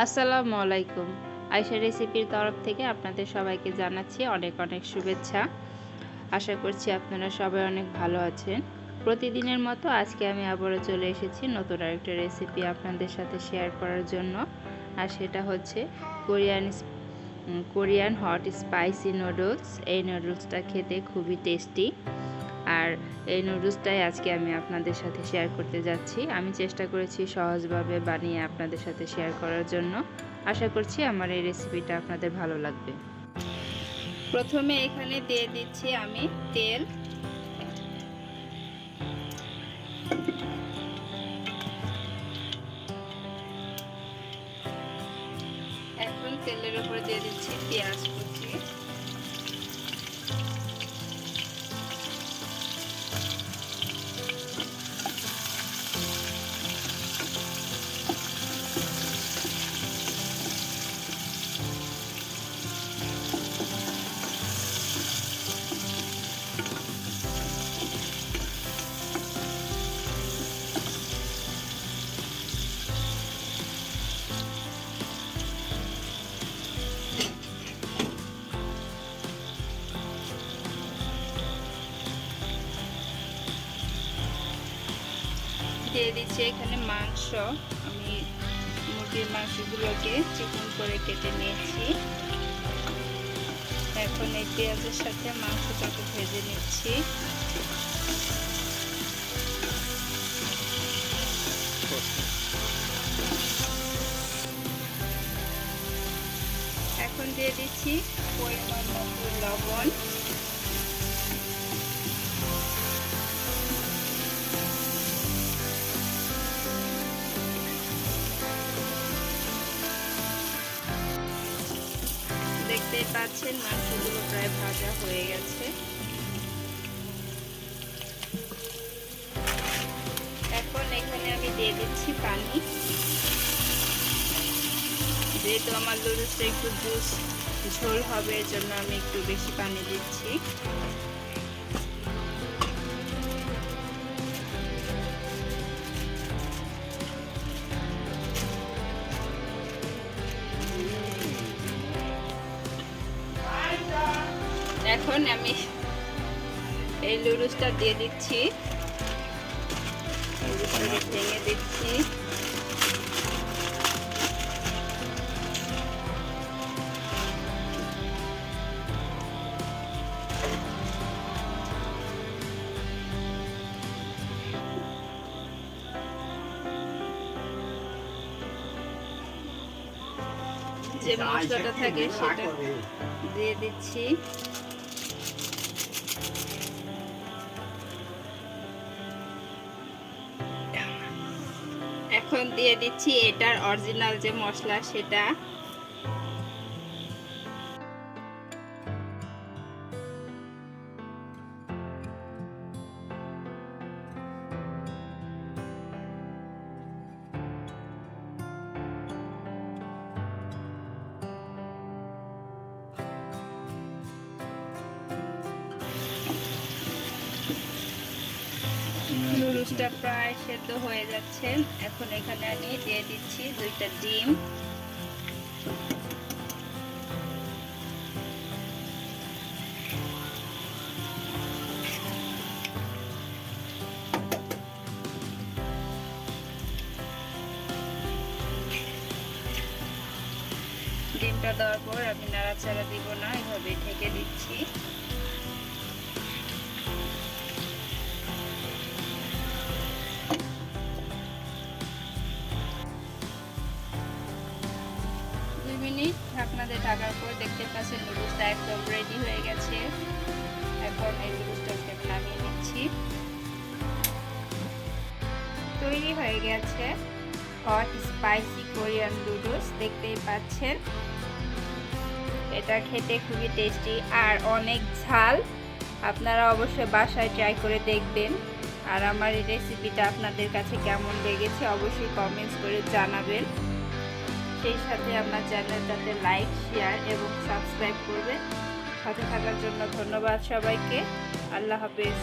আসসালামু আলাইকুম। আয়শা রেসিপির তরফ থেকে আপনাদের সবাইকে জানাচ্ছি অনেক অনেক শুভেচ্ছা। আশা করছি আপনারা সবাই অনেক ভালো আছেন। প্রতিদিনের মতো আজকে আমি আবারও চলে এসেছি নতুন আরেকটা রেসিপি আপনাদের সাথে শেয়ার করার জন্য। আর সেটা হচ্ছে কোরিয়ান হট স্পাইসি নুডলস। এই নুডলসটা খেতে খুবই টেস্টি। আর এই নুডলসটাই আজকে আমি আপনাদের সাথে শেয়ার করতে যাচ্ছি। আমি চেষ্টা করেছি সহজভাবে বানিয়ে আপনাদের সাথে শেয়ার করার জন্য। আশা করছি আমার এই রেসিপিটা আপনাদের ভালো লাগবে। প্রথমে এখানে দিয়ে দিচ্ছি আমি তেল। এখন তেলের উপর দিয়ে দিচ্ছি পেঁয়াজ কুচি। দিয়ে দিচ্ছি এখানে মাংস। আমি মুরগির মাংসগুলোকে চিকন করে কেটে নিয়েছি। এখন এই পেঁয়াজের সাথে মাংসটাকে ভেজে নিচ্ছি। এখন দিয়ে দিচ্ছি পরিমাণ মতো লবণ। দেখতেই পাচ্ছেন মাংসগুলো প্রায় ভাজা হয়ে গেছে। এখন এখানে আমি দিয়ে দিচ্ছি পানি। যেহেতু আমার নুডলসটা একটু ঝোল হবে, এর জন্য আমি একটু বেশি পানি দিচ্ছি। এখন আমি এই নুডলসটা দিয়ে দিচ্ছি, ভেঙে দিচ্ছি। যে মশলাটা থাকে সেটা দিয়ে দিচ্ছি। এখন দিয়ে দিচ্ছি এটার অরিজিনাল যে মশলা সেটা। নুডলসটা প্রায় সেদ্ধ হয়ে যাচ্ছে। এখন এখানে আমি দিয়ে দিচ্ছি 2টা ডিম। ডিমটা দেওয়ার পর আমি নাড়াচাড়া দিব না, এভাবে ঢেকে দিচ্ছি। মিনিট ঢাকনা দিয়ে ঢাকার পর দেখতে পাচ্ছেন নুডলসটা একদম রেডি হয়ে গেছে। এখন এই নুডলসটাকে নামিয়ে নিচ্ছি। তৈরি হয়ে গেছে হট স্পাইসি কোরিয়ান নুডলস। দেখতেই পাচ্ছেন এটা খেতে খুবই টেস্টি আর অনেক ঝাল। আপনারা অবশ্যই বাসায় ট্রাই করে দেখবেন। আর আমার এই রেসিপিটা আপনাদের কাছে কেমন লেগেছে অবশ্যই কমেন্টস করে জানাবেন। সেই সাথে আমার চ্যানেলটাতে লাইক, শেয়ার এবং সাবস্ক্রাইব করবেন। সাথে থাকার জন্য ধন্যবাদ সবাইকে। আল্লাহ হাফেজ।